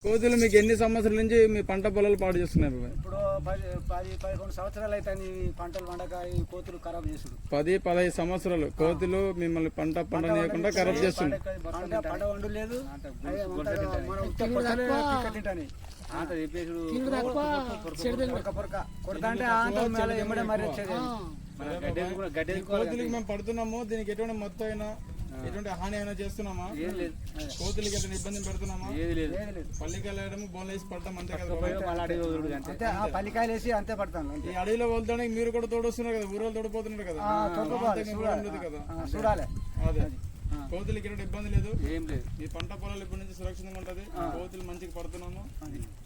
కోతులు మీకు ఎన్ని సంవత్సరాల నుంచి మీ పంట పొలాలు పాడు చేస్తున్నారు? ఇప్పుడు 10-11 సంవత్సరాలు అయితే పంటలు పండక ఈ కోతులు ఖరాబ్ చేసుడు. 10-15 సంవత్సరాలు కోతులు మిమ్మల్ని పంట పండనీయకుండా ఖరాబ్ చేస్తుంది. పంట వండు లేదు కొడతా అంటే ఎమ్మడే మరి వచ్చేది. కోతులకి మేము పడుతున్నాము, దీనికి ఎటువంటి మొత్తం అయినా ఎటువంటి హాని అయినా చేస్తున్నామా? కోతులకి ఎటువంటి ఇబ్బంది పెడుతున్నామా? పల్లికాయలు వేయడం బోన్లు వేసి పడతాం అంతే కదా. పల్లికాయలు వేసి అంతే పడతాను. ఈ అడవిలో వెళ్తానికి మీరు కూడా తోడొస్తున్నారు కదా, ఊరు తోడిపోతున్నారు కదా, చూడాలి. అదే కోతులకి ఎటువంటి ఇబ్బంది లేదు, ఏం లేదు. మీ పంట పొలాలు ఇప్పటి నుంచి సురక్షితంగా ఉంటది. కోతులు మంచిగా పడుతున్నాము,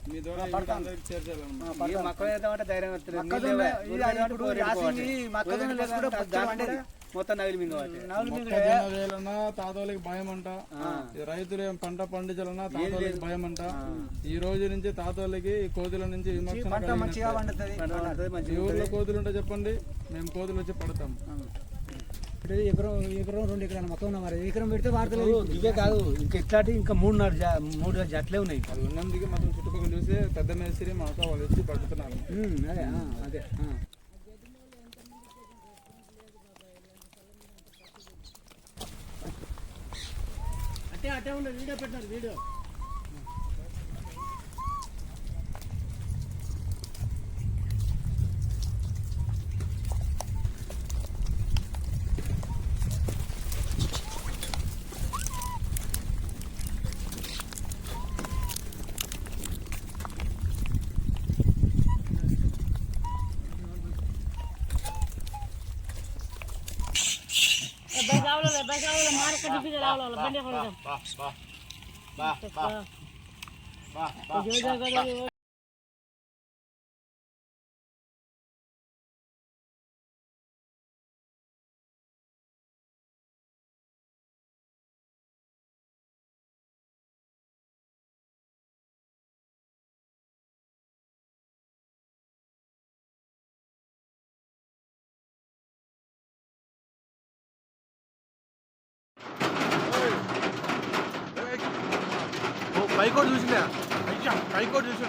మీ ద్వారా అందరికి చేర్చాలి. వేయాలన్నా తాతోళ్ళకి భయం అంట, రైతులు పంట పండించాలన్నా తాతోళ్ళకి భయం అంట. ఈ రోజు నుంచి తాతోళ్ళకి ఈ కోతుల నుంచి విమోచన. ఈ ఊర్లో కోతులు ఉంటే చెప్పండి, మేము కోతులు వచ్చి పడతాం. ఎకరం 2 ఎకరాలు మొత్తం ఉన్నా మరి ఎకరం పెడితే వార్తలు ఇవే కాదు, ఇంకా ఇట్లాంటి ఇంకా 3 జట్లే ఉన్నాయి. అది ఉన్నందుకు మొత్తం చుట్టుపక్కల చూస్తే పెద్ద మేస్త్రి మాతో వాళ్ళు వచ్చి పడుతున్నారు. అదే అటే ఉండే వీడియో పెట్టినారు. వీడియో పైకోటి చూసినా, పైకోటి చూసి